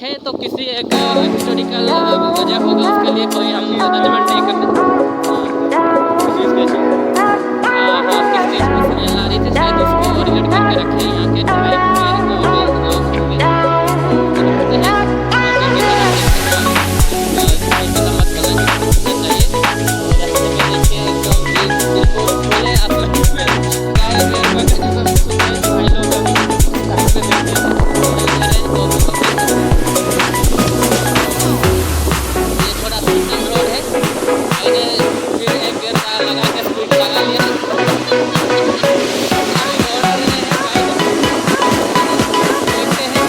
है तो किसी एक हिस्टोरिकल वजह होगा, उसके लिए कोई हम जजमेंट नहीं करते। हाँ हाँ, किस चीज़ की स्मेल आ रही थी, शायद उसको रिलेट करके रखे यहाँ के ट्राइब में और भी लोग होंगे जो रखते हैं। बाकी की तरह से थोड़ा हल्का सा मत करना चाहिए। और रास्ते में देखिए तो बिल्कुल खुले आसमान में गाय वगैरह सब कुछ है। भाई लोग अभी सड़क पे बैठे हैं, ले रहे हैं तो देख सकते हैं। ये थोड़ा सुनसान रोड है। मैंने फिर एक गियर टायर लगा के स्पीड लगा लिया। अभी दौड़ रहे हैं भाई लोग, देखते हैं।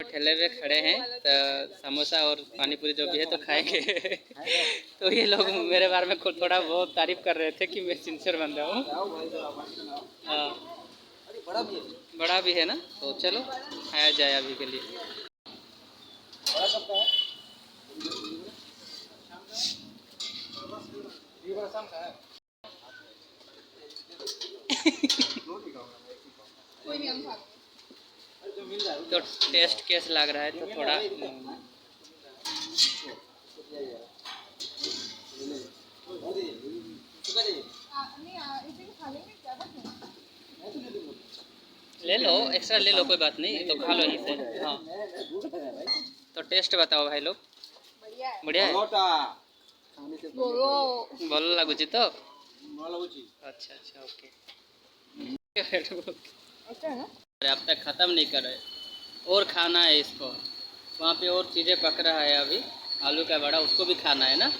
ठेले पे खड़े हैं तो समोसा और पानी पूरी जो भी है तो खाएंगे। तो ये लोग मेरे बारे में खुद थोड़ा बहुत तारीफ कर रहे थे कि मैं सिंसियर बंदा हूँ। बड़ा भी है ना, तो चलो खाया जाए अभी के लिए। तो टेस्ट कैसे लग रहा है तो थोड़ा ले लो, एक्स्ट्रा ले लो, कोई बात नहीं, तो खा लो ही से। हाँ तो टेस्ट बताओ भाई लोग। बढ़िया है, बोलो लगुची तो। अच्छा अच्छा ओके। अरे अब तक ख़त्म नहीं कर रहे, और खाना है इसको। वहाँ पे और चीज़ें पक रहा है अभी, आलू का बड़ा, उसको भी खाना है ना।